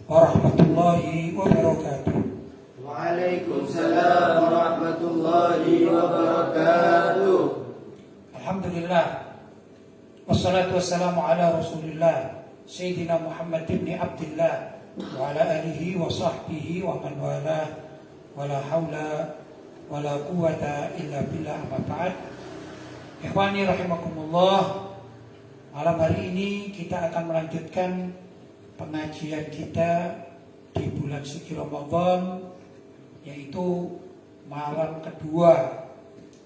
warahmatullahi wabarakatuh. Waalaikumsalam warahmatullahi wabarakatuh. Alhamdulillah, wassalatu wassalamu ala rasulillah Sayyidina Muhammad ibn Abdillah wa ala alihi wa sahbihi wa man wala wala hawla wala quwata illa billah, amma ba'd. Ikhwani rahimakumullah, malam hari ini kita akan melanjutkan pengajian kita di bulan suci Ramadan, yaitu malam kedua.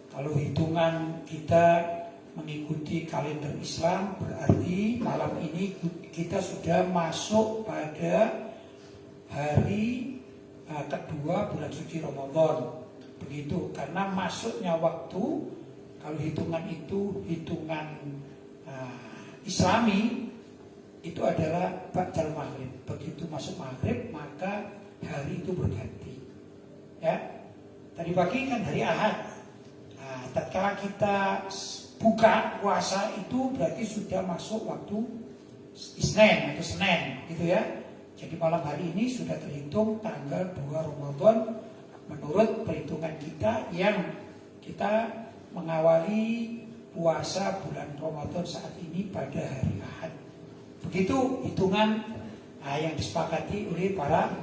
Kalau hitungan kita mengikuti kalender Islam, berarti malam ini kita sudah masuk pada hari kedua bulan suci Ramadan. Begitu, karena masuknya waktu, kalau hitungan itu hitungan Islami, itu adalah ba'dal maghrib. Begitu masuk maghrib, maka hari itu berganti. Ya, tadi pagi kan hari Ahad. Nah, tatkala kita buka puasa itu berarti sudah masuk waktu Isnin atau Senin, gitu ya. Jadi malam hari ini sudah terhitung tanggal 2 Ramadan menurut perhitungan kita yang kita mengawali puasa bulan Ramadan saat ini pada hari Ahad. Begitu hitungan yang disepakati oleh para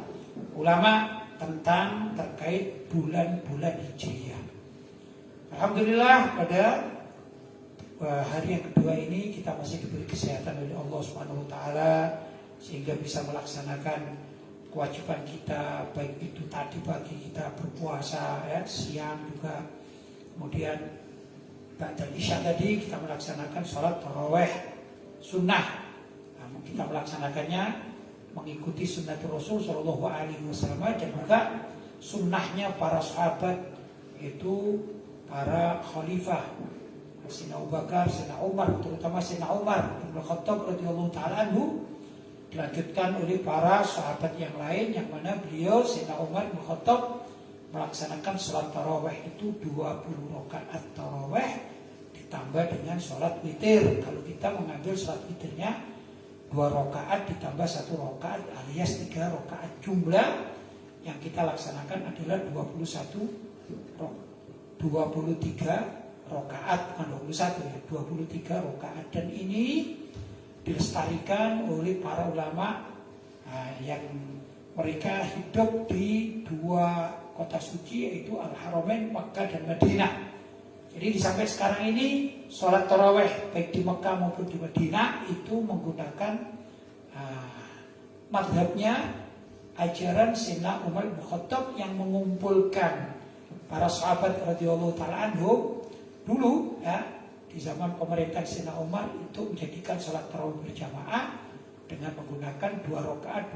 ulama tentang terkait bulan-bulan Hijriah. Alhamdulillah, pada hari yang kedua ini kita masih diberi kesehatan oleh Allah Subhanahu wa taala sehingga bisa melaksanakan kewajiban kita, baik itu tadi pagi kita berpuasa, ya, siang juga, kemudian ba'dal isya tadi kita melaksanakan sholat tarawih sunnah. Kita melaksanakannya mengikuti sunnah Rasul Shallallahu Alaihi Wasallam dan juga sunnahnya para sahabat, yaitu para khalifah Sayyidina Abu Bakar, Sayyidina Umar, terutama Sayyidina Umar bin Khattab radhiyallahu taala anhu, dilanjutkan oleh para sahabat yang lain, yang mana beliau Sayyidina Umar bin Khattab melaksanakan sholat tarawih itu 20 rakaat tarawih ditambah dengan sholat witir. Kalau kita mengambil sholat witirnya 2 rakaat ditambah 1 rakaat alias 3 rakaat, jumlah yang kita laksanakan adalah 23 rakaat, bukan 21 ya, 23 rakaat. Dan ini dilestarikan oleh para ulama yang mereka hidup di 2 kota suci, yaitu Al-Haramain Makkah dan Madinah. Jadi sampai sekarang ini sholat tarawih baik di Mekah maupun di Madinah itu menggunakan madhabnya ajaran Sayyidina Umar bin Khattab yang mengumpulkan para sahabat radhiyallahu taala anhum dulu, ya, di zaman pemerintahan Sayyidina Umar, itu menjadikan sholat tarawih berjamaah dengan menggunakan 2 rakaat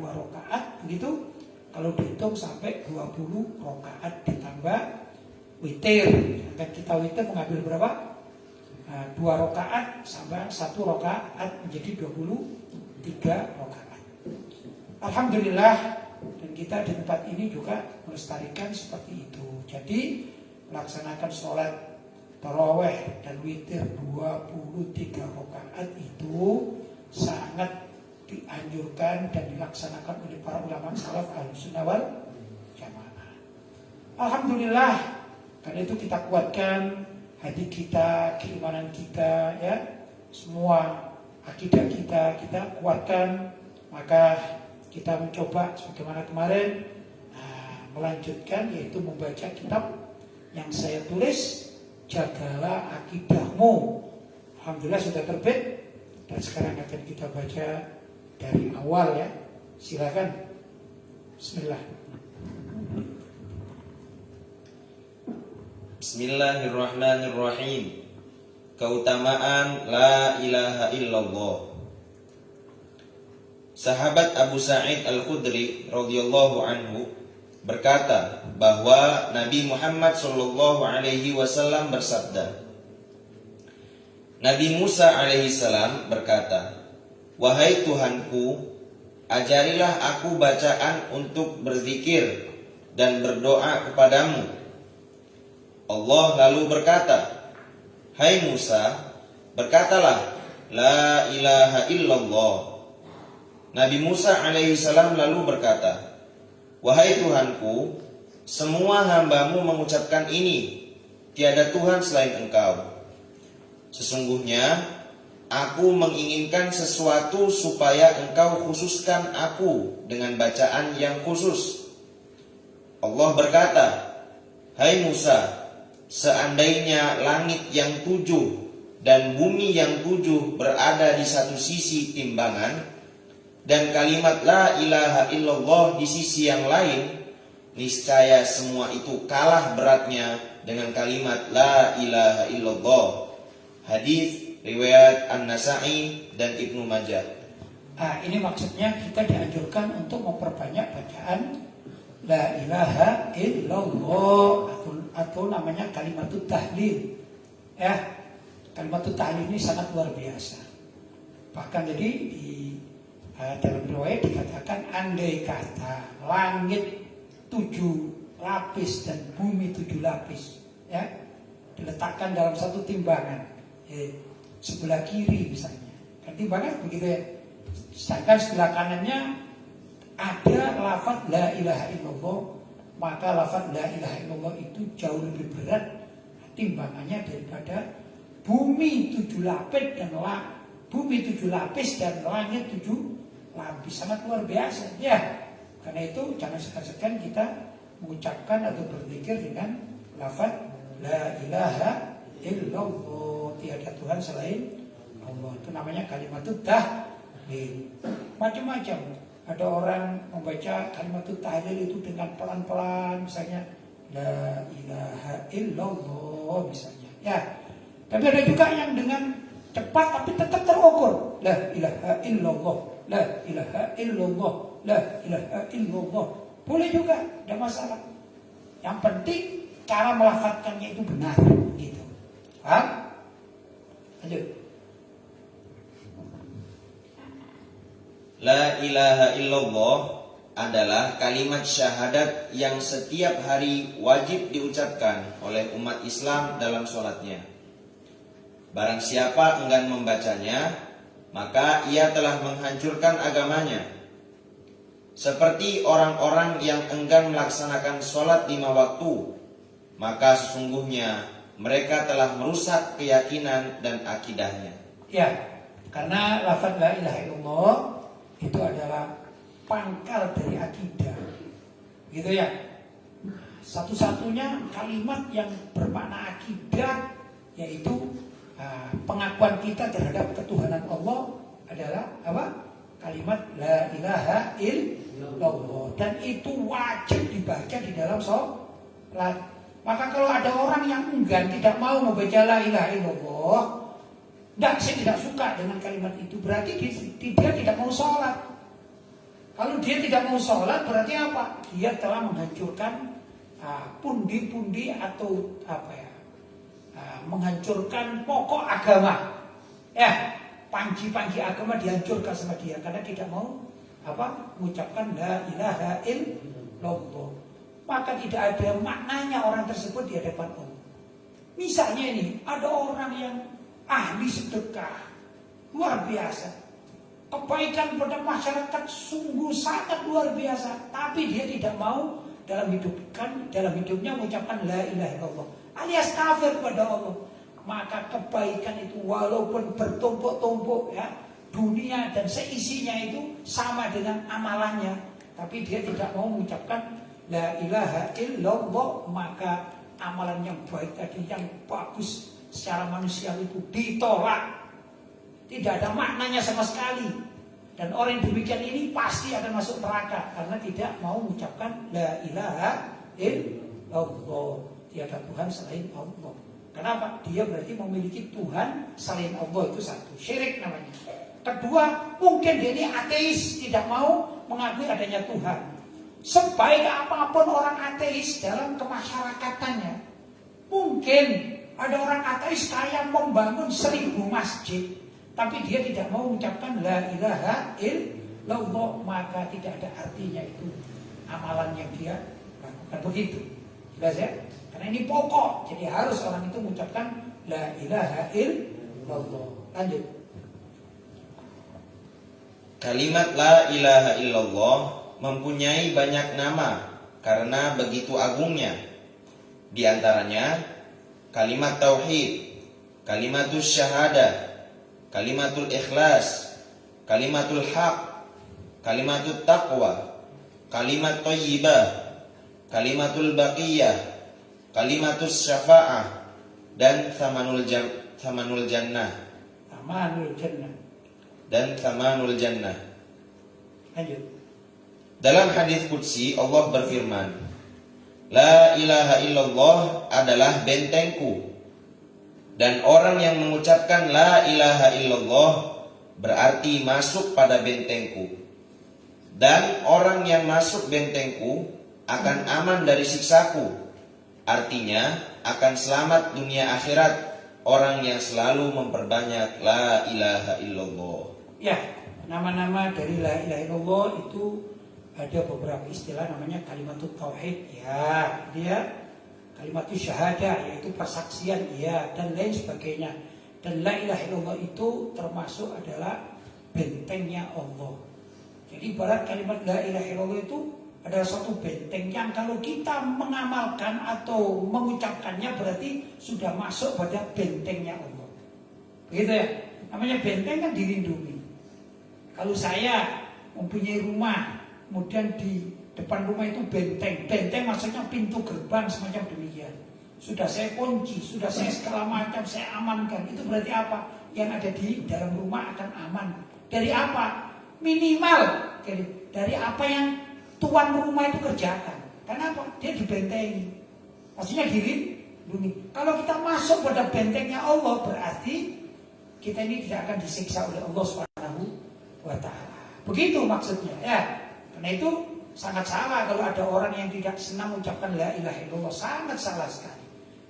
begitu. Kalau dihitung sampai 20 rakaat ditambah witir, dan kita witir mengambil berapa? 2 rakaat sampai 1 rakaat menjadi 23 rakaat. Alhamdulillah, dan kita di tempat ini juga melestarikan seperti itu. Jadi melaksanakan sholat tarawih dan witir 23 rakaat itu sangat dianjurkan dan dilaksanakan oleh para ulama salaf Ahlussunnah wal Jamaah. Alhamdulillah, karena itu kita kuatkan hati kita, keimanan kita, ya, semua akidah kita kuatkan. Maka kita mencoba sebagaimana kemarin melanjutkan, yaitu membaca kitab yang saya tulis, Jagalah Akidahmu. Alhamdulillah sudah terbit dan sekarang akan kita baca dari awal, ya. Silakan. Bismillah. Bismillahirrahmanirrahim. Keutamaan la ilaha illallah. Sahabat Abu Sa'id Al-Khudri radhiyallahu anhu berkata bahwa Nabi Muhammad sallallahu alaihi wasallam bersabda, Nabi Musa alaihi salam berkata, "Wahai Tuhanku, ajarilah aku bacaan untuk berzikir dan berdoa kepadamu." Allah lalu berkata, "Hai Musa, berkatalah, La ilaha illallah." Nabi Musa alaihissalam lalu berkata, "Wahai Tuhanku, semua hambamu mengucapkan ini, tiada Tuhan selain Engkau. Sesungguhnya aku menginginkan sesuatu supaya Engkau khususkan aku dengan bacaan yang khusus." Allah berkata, "Hai Musa, seandainya langit yang 7 dan bumi yang 7 berada di satu sisi timbangan, dan kalimat la ilaha illallah di sisi yang lain, niscaya semua itu kalah beratnya dengan kalimat la ilaha illallah." Hadis riwayat An-Nasa'i dan Ibnu Majah. Ini maksudnya kita dianjurkan untuk memperbanyak bacaan la ilaha illallah atau namanya kalimatut tahlil. Kalimatut tahlil ini sangat luar biasa. Bahkan jadi di dalam riwayat dikatakan, andai kata langit 7 lapis dan bumi 7 lapis, diletakkan dalam satu timbangan, sebelah kiri misalnya, kan timbangan begitu ya. Sedangkan sebelah kanannya ada lafaz la ilaha illallah, maka lafaz la ilaha illallah itu jauh lebih berat timbangannya daripada bumi 7 lapis dan bumi 7 lapis dan langit 7 lapis. Sangat luar biasa ya. Karena itu jangan segan-segan kita mengucapkan atau berzikir dengan lafaz la ilaha illallah, tiada Tuhan selain Allah. Itu namanya kalimatut tahlil. Macam-macam. Ada orang membaca kalimatut tahlil itu dengan pelan-pelan, misalnya la ilaha illallah misalnya. Ya. Tapi ada juga yang dengan cepat tapi tetap terukur. La ilaha illallah, la ilaha illallah, la ilaha illallah. Boleh juga, tidak masalah. Yang penting cara melafadzkannya itu benar, gitu. Paham? Lanjut. La ilaha illallah adalah kalimat syahadat yang setiap hari wajib diucapkan oleh umat Islam dalam sholatnya. Barang siapa enggan membacanya, maka ia telah menghancurkan agamanya. Seperti orang-orang yang enggan melaksanakan sholat 5 waktu, maka sesungguhnya mereka telah merusak keyakinan dan akidahnya. Ya, karena lafaz la ilaha illallah itu adalah pangkal dari akidah, gitu ya. Satu-satunya kalimat yang bermakna akidah, yaitu pengakuan kita terhadap ketuhanan Allah adalah apa? Kalimat la ilaha illallah, dan itu wajib dibaca di dalam sholat. Maka kalau ada orang yang enggan, tidak mau membaca la ilaha illallah, saya tidak suka dengan kalimat itu, berarti dia tidak mau sholat. Kalau dia tidak mau sholat, berarti apa? Dia telah menghancurkan pundi-pundi atau menghancurkan pokok agama. Panji-panji agama dihancurkan sama dia karena tidak mau mengucapkan la ilaha illallah. Maka tidak ada maknanya orang tersebut di hadapan Allah. Misalnya ini, ada orang yang ahli sedekah, luar biasa, kebaikan pada masyarakat sungguh sangat luar biasa, tapi dia tidak mau dalam hidupnya mengucapkan la ilaha illallah, alias kafir kepada Allah. Maka kebaikan itu walaupun bertumpuk-tumpuk dunia dan seisinya itu sama dengan amalannya, tapi dia tidak mau mengucapkan la ilaha illallah, maka amalan yang baik tadi, yang bagus secara manusia itu ditolak. Tidak ada maknanya sama sekali. Dan orang yang demikian ini pasti akan masuk neraka karena tidak mau mengucapkan la ilaha illallah, tiada Tuhan selain Allah. Kenapa? Dia berarti memiliki Tuhan selain Allah, itu satu, syirik namanya. Kedua, mungkin dia ini ateis, tidak mau mengakui adanya Tuhan. Sebaik apapun orang ateis dalam kemasyarakatannya, mungkin ada orang ateis kaya membangun 1000 masjid, tapi dia tidak mau mengucapkan la ilaha illallah, maka tidak ada artinya itu amalan yang dia lakukan. Begitu, jelas ya? Karena ini pokok, jadi harus orang itu mengucapkan la ilaha illallah. Lanjut. Kalimat la ilaha illallah mempunyai banyak nama karena begitu agungnya. Di antaranya kalimat tauhid, kalimatus syahadah, kalimatul ikhlas, kalimatul haq, kalimatut taqwa, kalimat thayyibah, kalimatul baqiyah, kalimatus syafa'ah, dan thamanul jannah. Amanul jannah. Dan thamanul jannah. Lanjut. Dalam hadis qudsi Allah berfirman, La ilaha illallah adalah bentengku. Dan orang yang mengucapkan la ilaha illallah berarti masuk pada bentengku. Dan orang yang masuk bentengku akan aman dari siksaku. Artinya akan selamat dunia akhirat orang yang selalu memperbanyak la ilaha illallah. Ya, nama-nama dari la ilaha illallah itu ada beberapa istilah, namanya kalimatut tauhid, ya, dia kalimatut syahadah, yaitu persaksian, ya, dan lain sebagainya. Dan la ilaha illallah itu termasuk adalah bentengnya Allah. Jadi ibarat kalimat la ilaha illallah itu adalah suatu benteng yang kalau kita mengamalkan atau mengucapkannya berarti sudah masuk pada bentengnya Allah. Begitu ya? Namanya benteng kan dilindungi. Kalau saya mempunyai rumah, kemudian di depan rumah itu benteng. Benteng maksudnya pintu gerbang semacam demikian. Sudah saya kunci, sudah saya segala macam saya amankan. Itu berarti apa? Yang ada di dalam rumah akan aman. Dari apa? Minimal dari apa yang tuan rumah itu kerjakan. Kenapa? Dia dibentengi. Maksudnya dilindungi. Kalau kita masuk pada bentengnya Allah berarti kita ini tidak akan disiksa oleh Allah Subhanahu wa ta'ala. Begitu maksudnya, ya. Karena itu sangat salah kalau ada orang yang tidak senang mengucapkan la ilaha illallah, sangat salah sekali.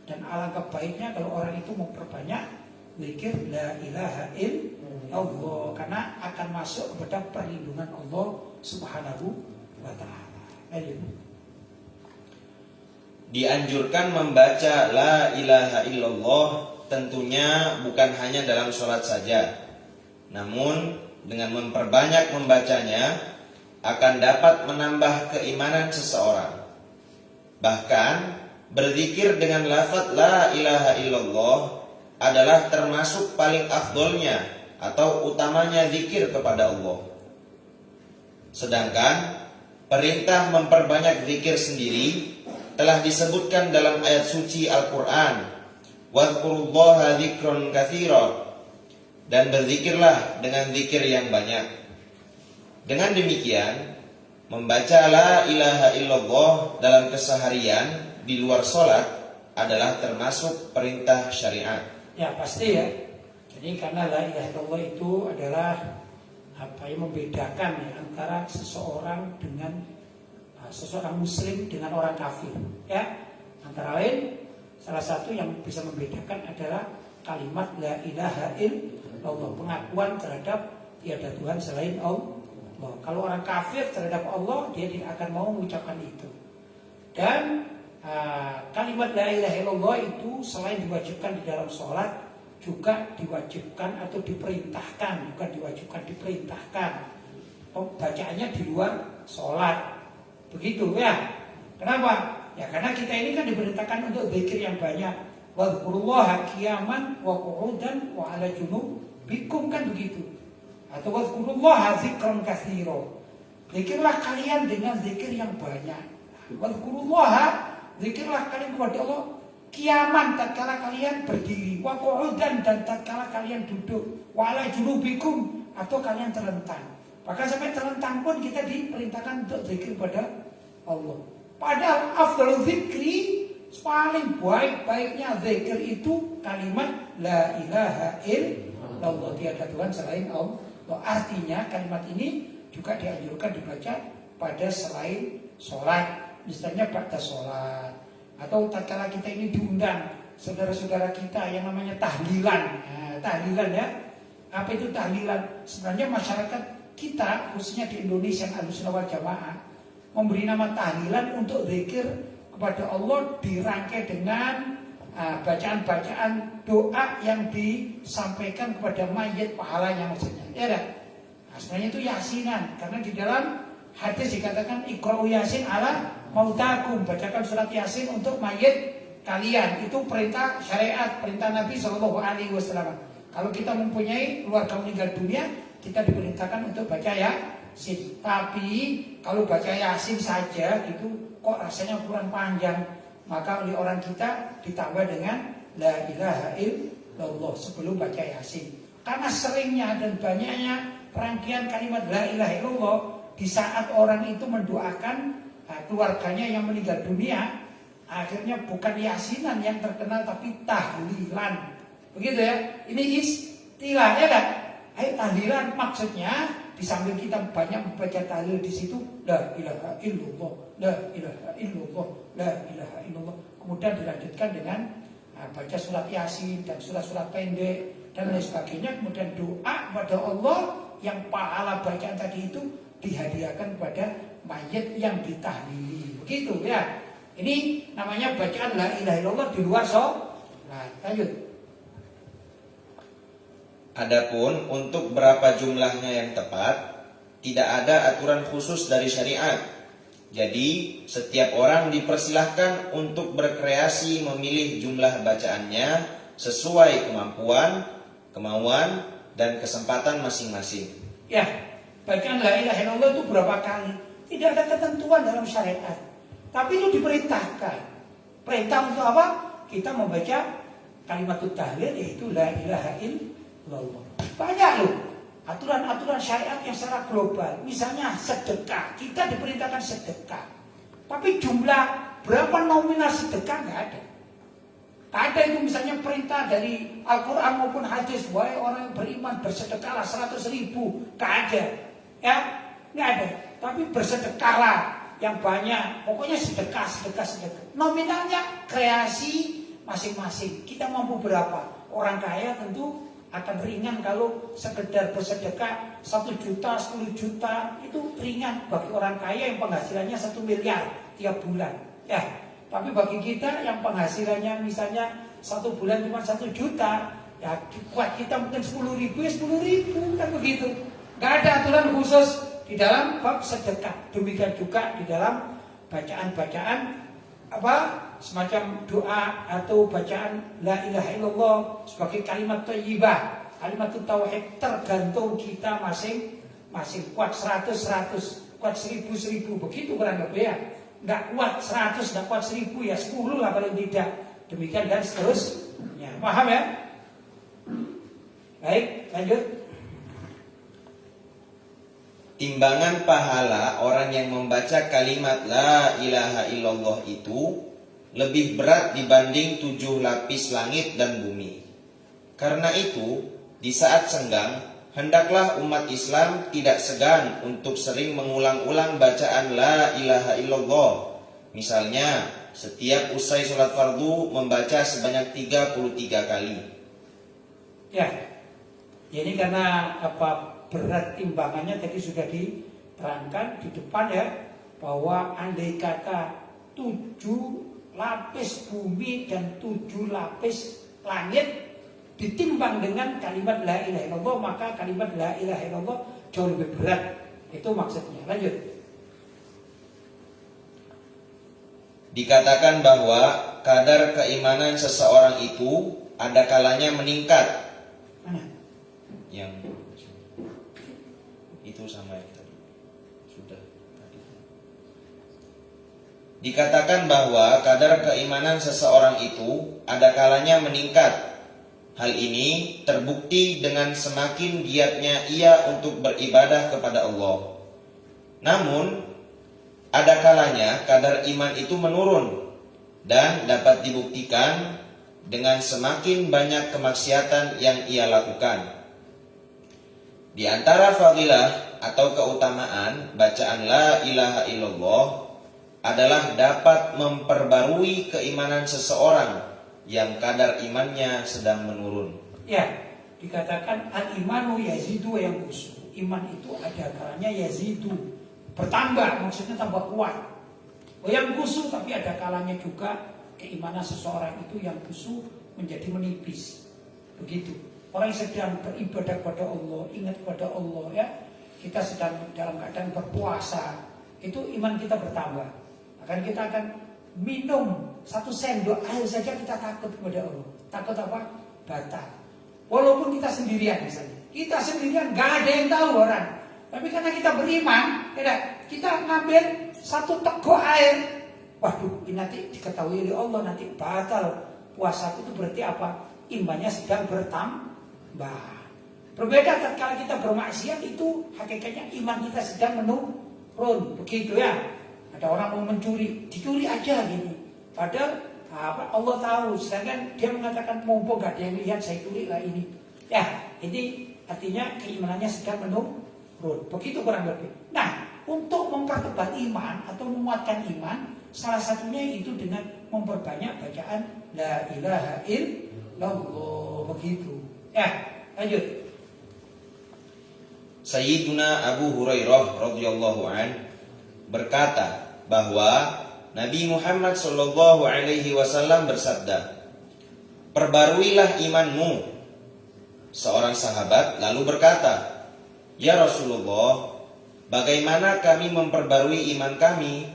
Dan alangkah baiknya kalau orang itu memperbanyak zikir la ilaha illallah, karena akan masuk kepada perlindungan Allah Subhanahu wa ta'ala. Dianjurkan membaca la ilaha illallah tentunya bukan hanya dalam sholat saja, namun dengan memperbanyak membacanya akan dapat menambah keimanan seseorang. Bahkan berzikir dengan lafaz la ilaha illallah adalah termasuk paling afdolnya atau utamanya zikir kepada Allah. Sedangkan perintah memperbanyak zikir sendiri telah disebutkan dalam ayat suci Al-Quran, wadhkurullaha dzikran katsira, dan berzikirlah dengan zikir yang banyak. Dengan demikian, membaca la ilaha illallah dalam keseharian di luar sholat adalah termasuk perintah syariat. Ya pasti ya. Jadi karena la ilaha illallah itu adalah apa yang membedakan ya, antara seseorang muslim dengan orang kafir. Ya, antara lain salah satu yang bisa membedakan adalah kalimat la ilaha illallah, pengakuan terhadap tiada Tuhan selain Allah. Kalau orang kafir terhadap Allah, dia tidak akan mau mengucapkan itu. Dan kalimat la ilaha illallah itu selain diwajibkan di dalam sholat, juga diwajibkan atau diperintahkan, bukan diwajibkan, diperintahkan bacaannya di luar sholat. Begitu ya. Kenapa? Ya karena kita ini kan diperintahkan untuk zikir yang banyak. Wadhkurullaha qiyaman wa qu'udan wa 'ala junubikum, kan begitu. Atau wadhkurullaha dzikran katsira. Zikirlah kalian dengan zikir yang banyak. Wadhkurullaha, zikirlah kalian kepada Allah qiyaman tatkala kalian berdiri, wa qu'udan, dan tatkala kalian duduk, wa 'ala junubikum, atau kalian terlentang. Bahkan sampai terlentang pun kita diperintahkan untuk zikir pada Allah. Padahal afdalul zikri, paling baik-baiknya zikir itu kalimat la ilaha illallah, tiada Tuhan selain Allah. Artinya kalimat ini juga dianjurkan dibaca pada selain sholat, misalnya pada sholat, atau tatkala kita ini diundang saudara-saudara kita yang namanya tahlilan. Tahlilan ya, apa itu tahlilan? Sebenarnya masyarakat kita khususnya di Indonesia Ahlussunnah wal Jamaah memberi nama tahlilan untuk zikir kepada Allah, dirangkai dengan bacaan-bacaan doa yang disampaikan kepada mayit pahalanya maksudnya. Ya dah. Nah, sebenarnya itu yasinan, karena di dalam hadis dikatakan iqra'u yasin ala mautakum, bacakan surat yasin untuk mayit kalian. Itu perintah syariat, perintah Nabi SAW. Kalau kita mempunyai keluarga meninggal dunia, kita diperintahkan untuk baca yasin. Tapi kalau baca yasin saja itu kok rasanya kurang panjang, maka oleh orang kita ditambah dengan la ilaha illallah sebelum baca yasin. Karena seringnya dan banyaknya rangkaian kalimat la ilaha illallah di saat orang itu mendoakan keluarganya yang meninggal dunia, akhirnya bukan yasinan yang terkenal tapi tahlilan. Begitu ya. Ini istilah ya kan? Ayo tahlilan, maksudnya di samping kita banyak membaca tahlil di situ la ilaha illallah, la ilaha illallah, la ilaha illallah. Kemudian dilanjutkan dengan baca surat yasin dan surat-surat pendek dan lain sebagainya. Kemudian doa kepada Allah yang pahala bacaan tadi itu dihadiahkan kepada mayit yang ditahlili. Begitu ya. Ini namanya bacaan la ilaha illallah di luar sholat. Lanjut. Adapun untuk berapa jumlahnya yang tepat, tidak ada aturan khusus dari syariat. Jadi, setiap orang dipersilahkan untuk berkreasi memilih jumlah bacaannya sesuai kemampuan, kemauan, dan kesempatan masing-masing. Ya, bacaan la ilaha illallah itu berapa kali? Tidak ada ketentuan dalam syariat. Tapi itu diperintahkan. Perintah untuk apa? Kita membaca kalimat tahlil, yaitu la ilaha illallah. Banyak loh aturan-aturan syariat yang secara global. Misalnya sedekah, kita diperintahkan sedekah. Tapi jumlah berapa nominal sedekah nggak ada. Tak ada itu misalnya perintah dari Al-Quran maupun hadis, wahai orang yang beriman bersedekahlah 100.000, nggak ada. Ya, nggak ada. Tapi bersedekahlah yang banyak. Pokoknya sedekah. Nominalnya kreasi masing-masing. Kita mampu berapa? Orang kaya tentu akan ringan kalau sekedar bersedekah 1 juta, 10 juta itu ringan bagi orang kaya yang penghasilannya 1 miliar tiap bulan. Ya, tapi bagi kita yang penghasilannya misalnya 1 bulan cuma 1 juta, ya kuat kita mungkin 10.000 ya 10.000 kan begitu. Gak ada aturan khusus di dalam bab sedekah. Demikian juga di dalam bacaan-bacaan semacam doa atau bacaan la ilaha illallah sebagai kalimat thayyibah, kalimat tauhid, tergantung kita masing-masing. Kuat 100, kuat 1000, begitu kurang lebih ya. Enggak kuat 100, enggak kuat 1000 ya 10 lah paling tidak. Demikian dan seterusnya. Paham ya? Baik, lanjut. Timbangan pahala orang yang membaca kalimat la ilaha illallah itu lebih berat dibanding 7 lapis langit dan bumi. Karena itu, di saat senggang, hendaklah umat Islam tidak segan untuk sering mengulang-ulang bacaan la ilaha illallah. Misalnya, setiap usai sholat fardu membaca sebanyak 33 kali. Ya, ini karena berat timbangannya tadi sudah diterangkan di depan ya, bahwa andai kata 7 lapis bumi dan 7 lapis langit ditimbang dengan kalimat la ilaha illallah, maka kalimat la ilaha illallah jauh lebih berat. Itu maksudnya. Lanjut. Dikatakan bahwa kadar keimanan seseorang itu ada kalanya meningkat. Mana? Yang itu sama yang tadi. Sudah tadi. Dikatakan bahwa kadar keimanan seseorang itu ada kalanya meningkat. Hal ini terbukti dengan semakin giatnya ia untuk beribadah kepada Allah. Namun, ada kalanya kadar iman itu menurun dan dapat dibuktikan dengan semakin banyak kemaksiatan yang ia lakukan. Di antara fadilah atau keutamaan bacaan la ilaha illallah adalah dapat memperbarui keimanan seseorang yang kadar imannya sedang menurun. Ya, dikatakan al-imanu yazidu yang khusus. Iman itu ada kalanya yazidu, bertambah, maksudnya tambah kuat. Yang khusus, tapi ada kalanya juga keimanan seseorang itu yang khusus menjadi menipis. Begitu. Orang yang sedang beribadah kepada Allah, ingat kepada Allah ya, kita sedang dalam keadaan berpuasa, itu iman kita bertambah. Akan kita akan minum 1 sendok air saja kita takut kepada Allah. Takut apa? Batal. Walaupun kita sendirian misalnya. Kita sendirian gak ada yang tahu orang. Tapi karena kita beriman, kita ngambil 1 teguk air. Waduh, ini nanti diketahui oleh Allah, nanti batal puasa itu berarti apa? Imannya sedang bertambah. Berbeda tatkala kita bermaksiat, itu hakikatnya iman kita sedang menurun. Begitu ya. Ada orang mau mencuri, dicuri aja gini. Padahal Allah tahu, sedangkan dia mengatakan mumpung gak ada yang lihat saya curi lah ini. Ya, ini artinya keimanannya sedang menurun. Begitu kurang lebih. Nah, untuk mempertebal iman atau menguatkan iman, salah satunya itu dengan memperbanyak bacaan La ilaha illallah. Begitu. Ya, lanjut. Sayyiduna Abu Hurairah radhiyallahu an berkata bahwa Nabi Muhammad sallallahu alaihi wasallam bersabda, "Perbaruilah imanmu." Seorang sahabat lalu berkata, "Ya Rasulullah, bagaimana kami memperbarui iman kami?"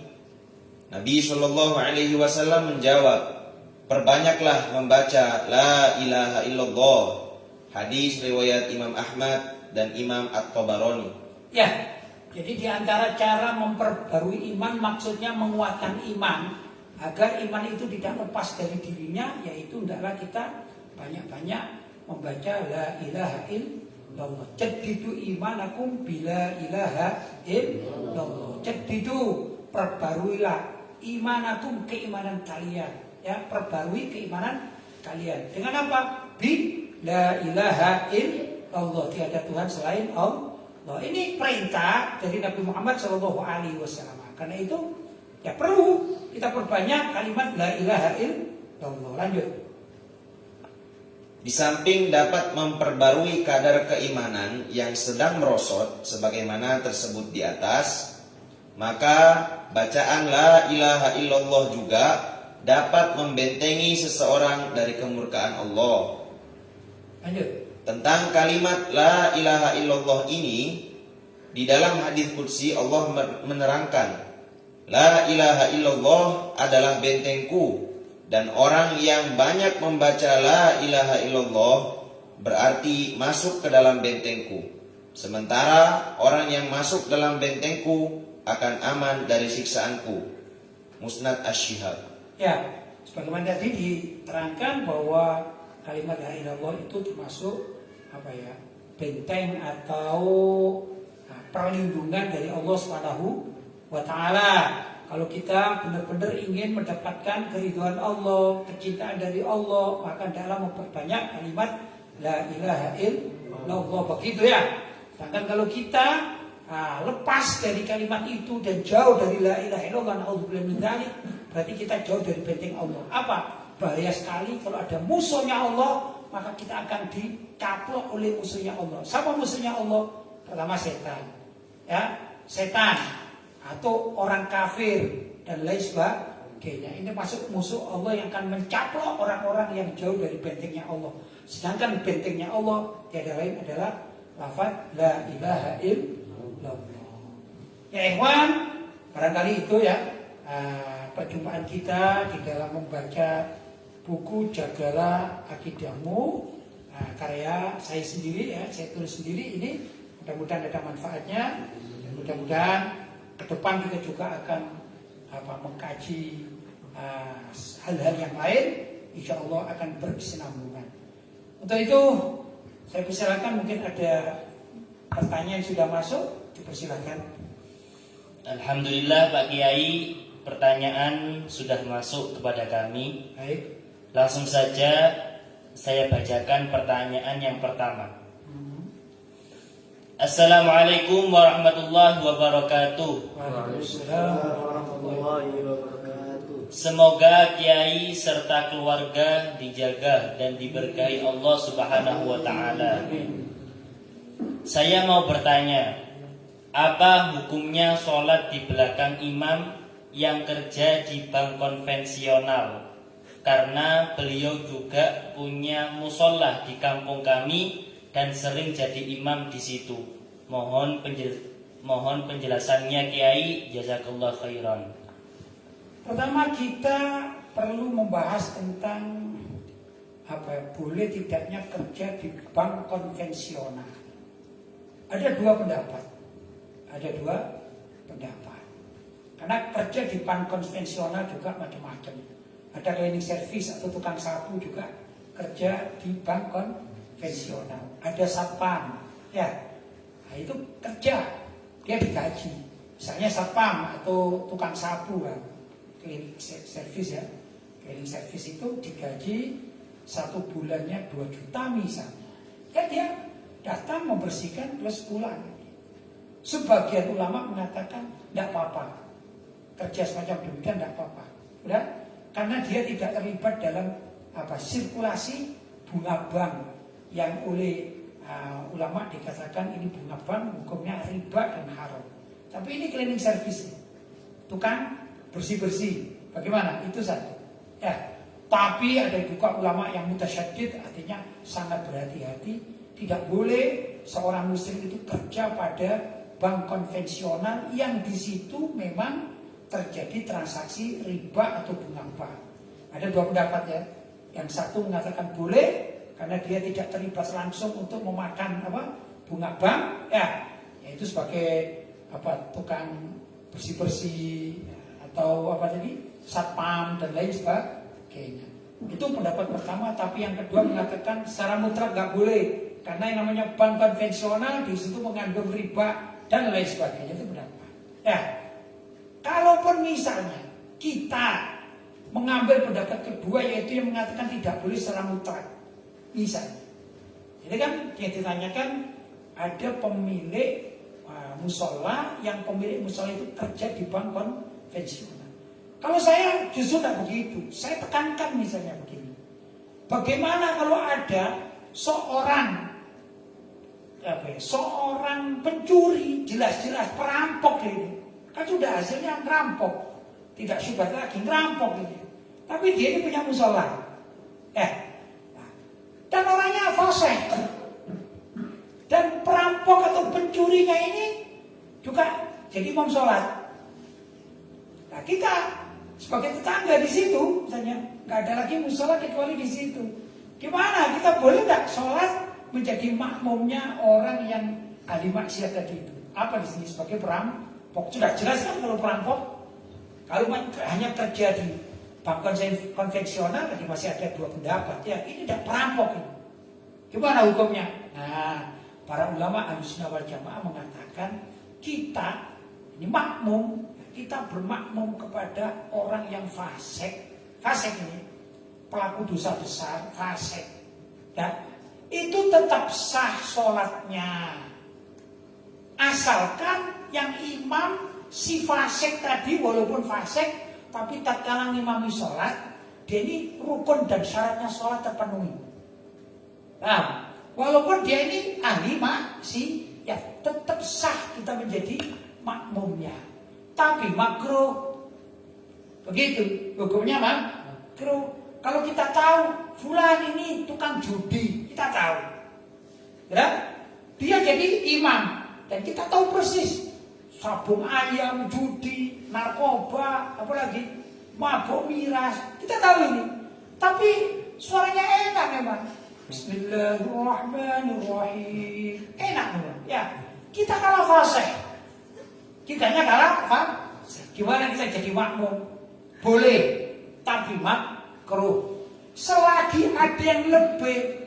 Nabi sallallahu alaihi wasallam menjawab, "Perbanyaklah membaca la ilaha illallah." Hadis riwayat Imam Ahmad dan Imam At-Tabarani. Ya, jadi di antara cara memperbarui iman maksudnya menguatkan iman agar iman itu tidak lepas dari dirinya, yaitu hendaklah kita banyak-banyak membaca la ilaha illallah. Jaddidu imanakum bila ilaha illallah. Jaddidu, perbaruilah imanakum, keimanan kalian. Ya, perbarui keimanan kalian. Dengan apa? Bi la ilaha illallah, tiada Tuhan selain Allah. Ini perintah dari Nabi Muhammad SAW. Karena itu ya perlu kita perbanyak kalimat la ilaha illallah. Lanjut. Di samping dapat memperbarui kadar keimanan yang sedang merosot sebagaimana tersebut di atas, maka bacaan la ilaha illallah juga dapat membentengi seseorang dari kemurkaan Allah. Lanjut. Tentang kalimat la ilaha illallah ini, di dalam hadis qudsi Allah menerangkan, la ilaha illallah adalah bentengku, dan orang yang banyak membaca la ilaha illallah berarti masuk ke dalam bentengku. Sementara orang yang masuk dalam bentengku akan aman dari siksaanku. Musnad Asy-Syihab. Ya, sebagaimana tadi diterangkan bahwa kalimat la ilaha illallah itu termasuk benteng atau perlindungan dari Allah SWT. Kalau kita benar-benar ingin mendapatkan keridhaan Allah, kecintaan dari Allah, maka dalam memperbanyak kalimat la ilaha illallah. Begitu ya. Sedangkan kalau kita lepas dari kalimat itu dan jauh dari la ilaha illallah, na'udzubillah min dzalik, berarti kita jauh dari benteng Allah. Apa? Bahaya sekali kalau ada musuhnya Allah, maka kita akan dicaplok oleh musuhnya Allah. Siapa musuhnya Allah? Pertama setan. Ya, setan atau orang kafir dan lain sebagainya. Ini masuk musuh Allah yang akan mencaplok orang-orang yang jauh dari bentengnya Allah. Sedangkan bentengnya Allah tiada lain adalah lafaz la ilaha illallah. Ya ikhwan, barangkali itu ya perjumpaan kita di dalam membaca buku Jagalah Akidahmu, karya saya sendiri ya, saya tulis sendiri ini. Mudah-mudahan ada manfaatnya dan mudah-mudahan ke depan kita juga akan mengkaji hal-hal yang lain, insya Allah akan berkesinambungan. Untuk itu saya persilakan, mungkin ada pertanyaan yang sudah masuk, dipersilakan. Alhamdulillah Pak Kiai, pertanyaan sudah masuk kepada kami. Baik. Langsung saja saya bacakan pertanyaan yang pertama. Assalamualaikum warahmatullahi wabarakatuh. Waalaikumsalam warahmatullahi wabarakatuh. Semoga Kiai serta keluarga dijaga dan diberkahi Allah Subhanahu wa taala. Saya mau bertanya, apa hukumnya sholat di belakang imam yang kerja di bank konvensional? Karena beliau juga punya musola di kampung kami dan sering jadi imam di situ. Mohon penjelasannya Kiai, jazakallah khairan. Pertama kita perlu membahas tentang boleh tidaknya kerja di bank konvensional. Ada dua pendapat. Karena kerja di bank konvensional juga macam-macam. Ada cleaning service atau tukang sapu juga kerja di bank konvensional. Ada satpam, ya. Nah, itu kerja, dia digaji. Misalnya satpam atau tukang sapu kan. Cleaning service ya. Cleaning service itu digaji 1 bulannya 2 juta misalnya. Ya dia datang membersihkan plus pulang. Sebagian ulama mengatakan tidak apa-apa. Kerja semacam demikian tidak apa-apa. Udah? Karena dia tidak terlibat dalam sirkulasi bunga bank yang oleh ulama dikatakan ini bunga bank hukumnya riba dan haram. Tapi ini cleaning service, tukang bersih-bersih. Bagaimana? Itu saja. Ya. Tapi ada juga ulama yang mutasyaddid, artinya sangat berhati-hati. Tidak boleh seorang muslim itu kerja pada bank konvensional yang di situ memang terjadi transaksi riba atau bunga bank. Ada dua pendapat ya. Yang satu mengatakan boleh karena dia tidak terlibat langsung untuk memakan bunga bank, ya, yaitu sebagai tukang bersih-bersih atau satpam dan lain sebagainya. Itu pendapat pertama. Tapi yang kedua mengatakan secara mutlak nggak boleh karena yang namanya bank konvensional di situ mengandung riba dan lain sebagainya. Itu pendapat. Ya, kalaupun misalnya kita mengambil pendapat kedua yaitu yang mengatakan tidak boleh secara mutlak, misalnya, jadi kan yang ditanyakan ada pemilik musola yang pemilik musola itu kerja di bank konvensional. Kalau saya justru tidak begitu. Saya tekankan misalnya begini. Bagaimana kalau ada seorang pencuri, jelas-jelas perampok ini. Kan sudah hasilnya ngerampok. Tidak syubhat lagi, ngerampok ini. Tapi dia ini punya musola. Dan orangnya fasih. Dan perampok atau pencurinya ini juga jadi imam sholat. Nah kita sebagai tetangga di situ, misalnya nggak ada lagi musola kecuali di situ. Gimana? Kita boleh nggak sholat menjadi makmumnya orang yang ahli maksiat tadi itu? Apa di sini sebagai perampok? Sudah jelas kan kalau perampok? Kalau hanya kerja di bank konvensional, tadi masih ada dua pendapat. Ya ini tidak perampok ini. Gimana hukumnya? Nah, para ulama Ahlussunnah wal Jamaah mengatakan kita ini makmum. Kita bermakmum kepada orang yang fasik. Fasik ini pelaku dosa besar, fasik. Dan itu tetap sah sholatnya. Asalkan yang imam si fasik tadi walaupun fasik, tapi tatkala ngimami sholat, dia ini rukun dan syaratnya sholat terpenuhi. Nah, walaupun dia ini ahli maksiat, tetap sah kita menjadi makmumnya. Tapi makruh. Begitu hukumnya makruh. Kalau kita tahu fulan ini tukang judi, kita tahu. Ya? Dia jadi imam dan kita tahu persis sabung ayam, judi, narkoba, apalagi mabuk miras. Kita tahu ini. Tapi suaranya enak memang. Bismillahirrahmanirrahim. Enak memang. Ya, kita kalah fasih. Kitanya kalah, gimana kita jadi makmum? Boleh, tapi makruh. Selagi ada yang lebih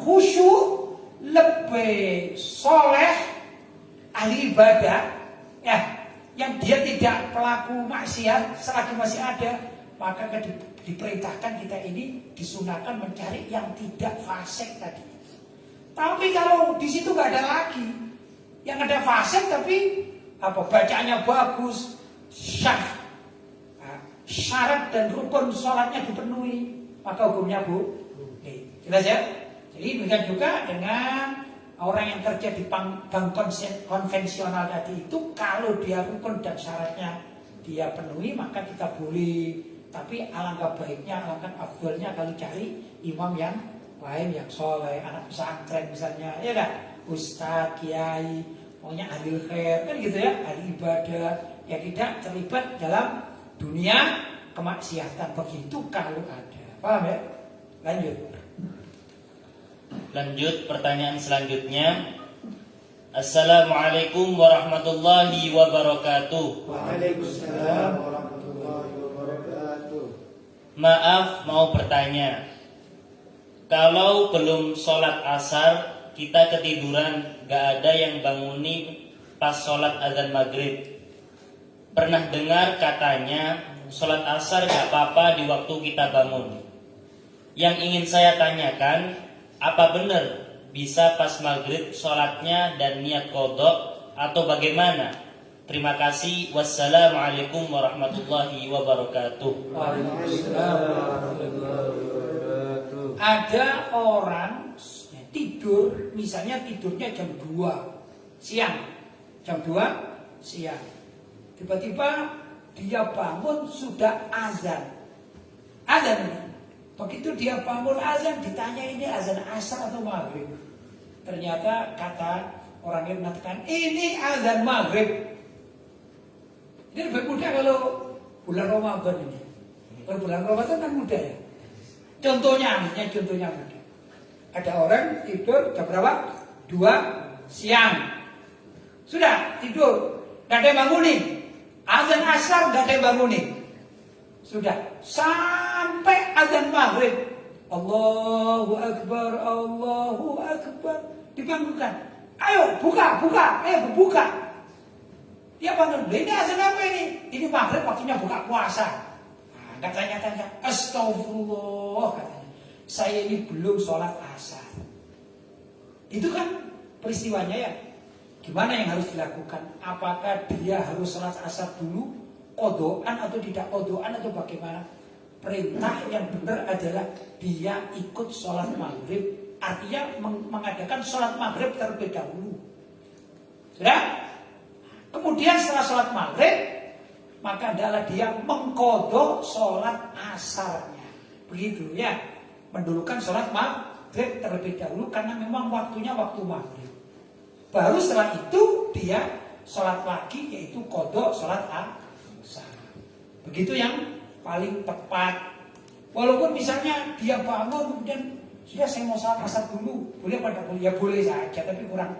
khusyuk, lebih soleh, ahli ibadah, ya, yang dia tidak pelaku maksiat, selagi masih ada, maka diperintahkan kita ini disunahkan mencari yang tidak fasik tadi. Tapi kalau di situ nggak ada lagi, yang ada fasik tapi bacaannya bagus, syarat dan rukun sholatnya dipenuhi, maka hukumnya jelas ya. Jadi demikian juga dengan orang yang kerja di bank konvensional tadi itu, kalau dia rukun dan syaratnya dia penuhi, maka kita boleh. Tapi alangkah baiknya, alangkah afdolnya kalau cari imam yang lain yang soleh, anak pesantren misalnya, ya kan? ustadz, kiai, pokoknya ahli khair kan gitu ya, ahli ibadah yang tidak terlibat dalam dunia kemaksiatan. Begitu kalau ada. Paham ya? Lanjut. Lanjut pertanyaan selanjutnya. Assalamualaikum warahmatullahi wabarakatuh. Waalaikumsalam warahmatullahi wabarakatuh. Maaf mau bertanya. Kalau belum sholat asar kita ketiduran, gak ada yang banguni pas sholat azan maghrib. Pernah dengar katanya sholat asar gak apa-apa di waktu kita bangun. Yang ingin saya tanyakan, apa benar bisa pas maghrib sholatnya dan niat qodok atau bagaimana? Terima kasih. Wassalamualaikum warahmatullahi wabarakatuh. Waalaikumsalam warahmatullahi wabarakatuh. Ada orang tidur, misalnya tidurnya jam 2 siang. Jam 2 siang. Tiba-tiba dia bangun sudah azan. Azan ini. Begitu dia bangun azan, ditanya ini azan asar atau maghrib. Ternyata kata orang yang mengatakan ini azan maghrib. Ini lebih mudah kalau bulan Ramadan ini. Kalau bulan Ramadan kan mudah ya. Contohnya mudah. Ada orang tidur jam berapa? 2 siang. Sudah tidur, gak ada yang bangunin. Azan asar gak ada yang bangunin. Sudah sampai azan maghrib, Allahu Akbar, Allahu Akbar, dibangunkan. Ayo buka, ayo buka. Dia bangun, ini azan apa ini? Ini maghrib waktunya buka puasa. Nah, tanya-tanya, astagfirullah katanya. Saya ini belum sholat asar. Itu kan peristiwanya ya. Gimana yang harus dilakukan? Apakah dia harus sholat asar dulu, kodoan atau tidak kodoan atau bagaimana? Perintah yang benar adalah dia ikut sholat maghrib. Artinya mengadakan sholat maghrib terlebih dahulu. Sudah? Kemudian setelah sholat maghrib, maka adalah dia mengkodok sholat asarnya. Begitu ya. Mendulukan sholat maghrib terlebih dahulu karena memang waktunya waktu maghrib. Baru setelah itu dia sholat lagi, yaitu kodok sholat asar. Begitu yang paling tepat. Walaupun misalnya dia bangun kemudian sudah saya mau sholat asar dulu, boleh pada boleh, ya boleh saja, tapi kurang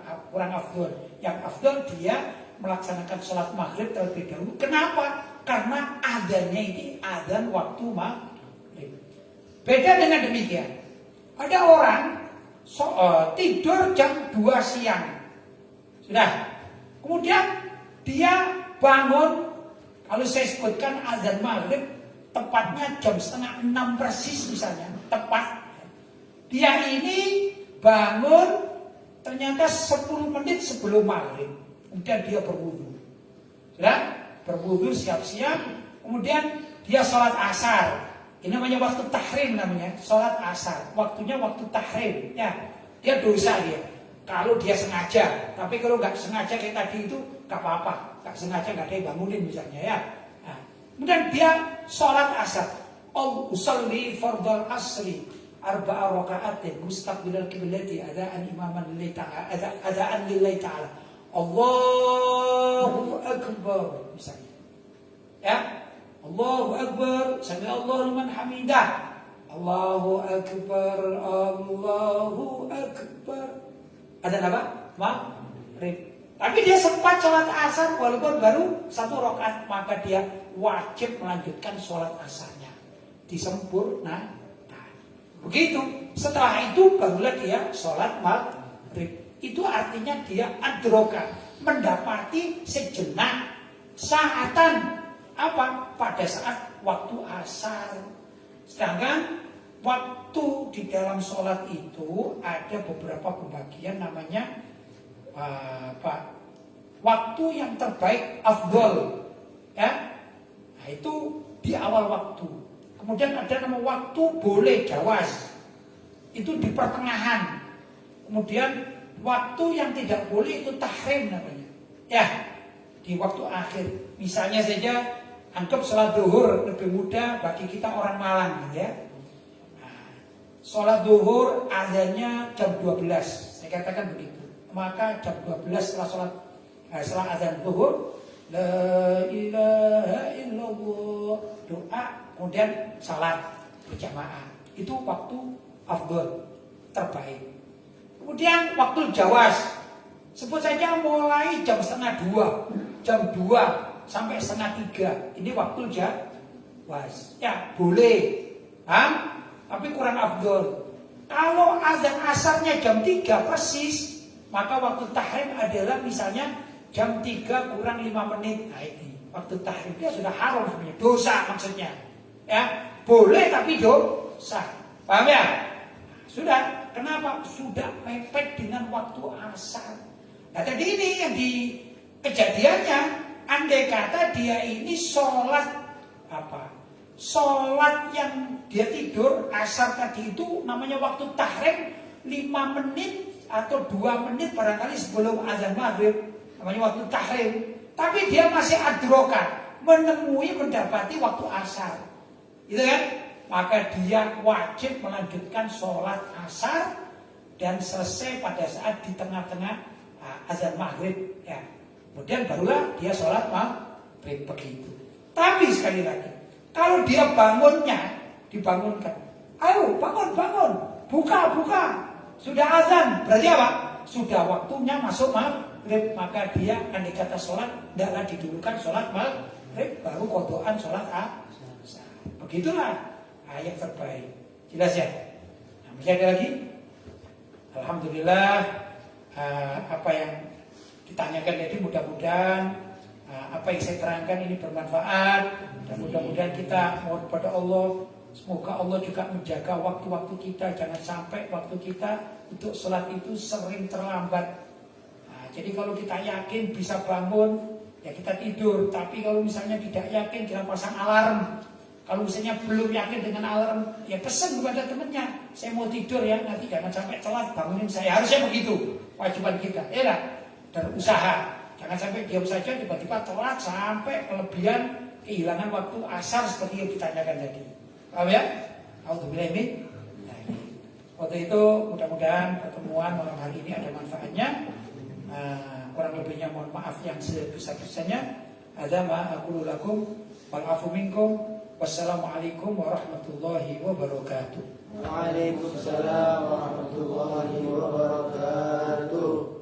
afdol. Yang afdol dia melaksanakan sholat maghrib terlebih dahulu. Kenapa? Karena adanya ini adzan waktu maghrib. Beda dengan demikian. Ada orang tidur jam 2 siang. Sudah. Kemudian dia bangun, kalau saya sebutkan azan maghrib tepatnya jam 5:30 persis misalnya, tepat. Dia ini bangun ternyata 10 menit sebelum maghrib. Kemudian dia berwudu. Sudah? Berwudu siap-siap. Kemudian dia sholat asar. Ini namanya waktu tahrim namanya. Sholat asar. Waktunya waktu tahrim. Ya. Dia dosa dia. Kalau dia sengaja. Tapi kalau nggak sengaja kayak tadi itu nggak apa-apa. Nggak sengaja nggak ada yang bangunin misalnya ya. Nah. Kemudian dia sholat asar. Usalli fardal asri. Arba'a raka'atin mustaqbilal qiblati adaan imaman lillahi ta'ala. Adaan lillahi ta'ala. Allahu Akbar misalnya. Ya. Allahu Akbar, sami Allahu liman hamidah. Allahu Akbar, Allahu Akbar. Ada apa? Maghrib. Tapi dia sempat sholat asar walaupun baru 1 rakaat, maka dia wajib melanjutkan sholat asarnya. Disempurnakan. Begitu. Setelah itu barulah dia sholat maghrib. Itu artinya dia adroka, mendapati sejenak saatan apa pada saat waktu asar. Sedangkan waktu di dalam sholat itu ada beberapa pembagian namanya waktu yang terbaik afdol ya. Nah, itu di awal waktu. Kemudian ada nama waktu boleh jawaz, itu di pertengahan. Kemudian waktu yang tidak boleh itu tahrim namanya ya, di waktu akhir. Misalnya saja anggap sholat duhur lebih mudah bagi kita orang Malang gitu ya. Nah, sholat duhur azannya jam 12, saya katakan begitu. maka jam 12 setelah azan zuhur, la ilaha illallah, doa, kemudian salat berjamaah. Itu waktu afdol terbaik. Kemudian waktu jawas, sebut saja mulai jam 1:30, jam 2 sampai 2:30. Ini waktu jawas. Ya boleh, tapi kurang afdol. Kalau azan asarnya jam 3 persis, maka waktu tahrim adalah misalnya jam 3 kurang 5 menit. Nah ini waktu tahrim dia sudah haram sebenarnya, dosa maksudnya. Ya, boleh tapi dosa. Paham ya? Sudah, kenapa? Sudah mepet dengan waktu asar. Nah tadi ini yang di kejadiannya, andai kata dia ini sholat sholat yang dia tidur asar tadi itu namanya waktu tahrim 5 menit atau 2 menit barangkali sebelum azan maghrib, namanya waktu tahrim. Tapi dia masih adrokan, mendapati waktu asar, gitu kan? Maka dia wajib melanjutkan sholat asar dan selesai pada saat di tengah-tengah azan maghrib. Ya. Kemudian barulah dia sholat maghrib begitu. Tapi sekali lagi, kalau dia dibangunkan, ayo bangun, buka, sudah azan, berarti apa? Sudah waktunya masuk maghrib, maka dia andai kata sholat, tidaklah didulukan sholat maghrib, baru kodokan sholat asar. Begitulah yang terbaik. Jelas ya? Nah, masih ada lagi? Alhamdulillah, apa yang ditanyakan tadi mudah-mudahan apa yang saya terangkan ini bermanfaat, dan mudah-mudahan kita mohon kepada Allah, semoga Allah juga menjaga waktu-waktu kita, jangan sampai waktu kita untuk sholat itu sering terlambat. Nah, jadi kalau kita yakin bisa bangun, ya kita tidur. Tapi kalau misalnya tidak yakin, kita pasang alarm. Kalau misalnya belum yakin dengan alarm, ya pesan kepada temannya, saya mau tidur ya, nanti jangan sampai telat, bangunin saya. Harusnya begitu kewajiban kita, ya lah. Dan usaha, jangan sampai diam saja tiba-tiba telat sampai kelebihan, kehilangan waktu asar seperti yang ditanyakan tadi. Paham ya? Alhamdulillah. Nah, waktu itu mudah-mudahan pertemuan malam hari ini ada manfaatnya. Kurang lebihnya mohon maaf yang sebesar-besarnya. Ada ma aqulu lakum wal afu minkum. Wassalamualaikum warahmatullahi wabarakatuh. Waalaikumsalam warahmatullahi wabarakatuh.